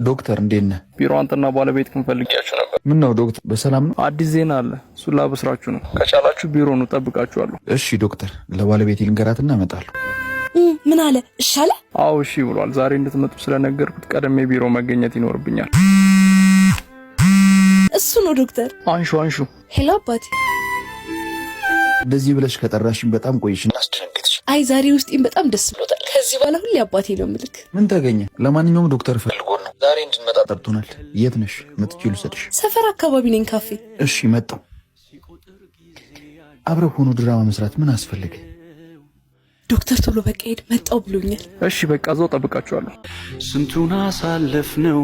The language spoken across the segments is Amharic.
ዶክተር እንዴት ነህ? ቢሮ አንተና ባለቤትህን ፈልጊያችሁ ነበር። ምን ነው ዶክተር በሰላም ነው? አዲስ ዜና አለ። እሱን ላበስራችሁ ነው። ከቻላችሁ ቢሮ ነው፣ ጠብቃችኋለሁ። እሺ ዶክተር፣ ለባለቤቴ ልንገራትና እመጣለሁ። ምን አለ? እሺ አለ? አዎ እሺ ብሏል። ዛሬ እንድትመጡ ስለነገርኩት ቀደም ቢሮ መገኘት ይኖርብኛል። እሱ ነው ዶክተር። አንሹ። ሄሎ አባቴ። እንደዚህ ብለሽ ከጠራሽኝ በጣም ቆይሽ እና አስደነግጥሽ። አይ ዛሬ ውስጤን በጣም ደስ ብሎታል። ከዚህ በኋላ ሁሌ አባቴ ነው ምልክ። ምን ተገኘ? ለማንኛውም ዶክተር ፈልጎን ነው ዛሬ እንድንመጣ ጠርቶናል። የት ነሽ? መጥቼ ልውሰድሽ። ሰፈር አካባቢ ነኝ፣ ካፌ። እሺ መጣሁ። አብረው ሆኖ ድራማ መስራት ምን አስፈልገ? ዶክተር ቶሎ በቃ ሄድ፣ መጣሁ ብሎኛል። እሺ በቃ እዛው ጠብቃችኋለሁ። ስንቱን አሳለፍነው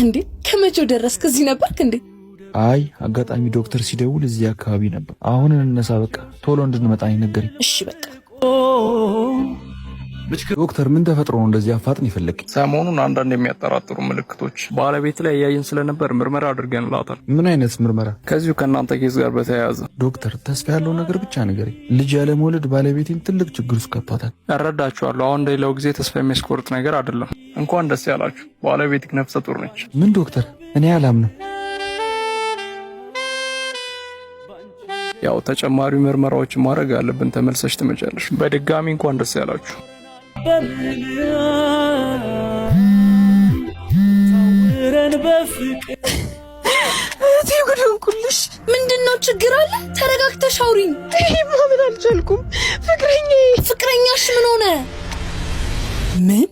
እንዴ ከመቼው ደረስክ? እዚህ ነበርክ እንዴ? አይ አጋጣሚ ዶክተር ሲደውል እዚህ አካባቢ ነበር። አሁን እንነሳ፣ በቃ ቶሎ እንድንመጣ ነገረኝ። እሺ በቃ ዶክተር ምን ተፈጥሮ ነው እንደዚህ አፋጥን ይፈልግ? ሰሞኑን አንዳንድ የሚያጠራጥሩ ምልክቶች ባለቤት ላይ ያየን ስለነበር ምርመራ አድርገንላታል። ምን አይነት ምርመራ? ከዚሁ ከእናንተ ኬዝ ጋር በተያያዘ። ዶክተር ተስፋ ያለው ነገር ብቻ ንገረኝ። ልጅ ያለ መውለድ ባለቤቴን ትልቅ ችግር ውስጥ ከቷታል። እረዳችኋለሁ። አሁን እንደሌላው ጊዜ ተስፋ የሚያስቆርጥ ነገር አይደለም። እንኳን ደስ ያላችሁ። ባለቤት ነፍሰ ጡር ነች። ምን ዶክተር? እኔ አላምንም። ያው ተጨማሪ ምርመራዎችን ማድረግ አለብን። ተመልሰሽ ትመጫለሽ። በድጋሚ እንኳን ደስ ያላችሁ። እቴ ጉድንኩልሽ። ምንድነው ችግር አለ? ተረጋግተሽ አውሪኝ። ማመን አልቻልኩም። ፍቅረኛሽ ምን ሆነ? ምን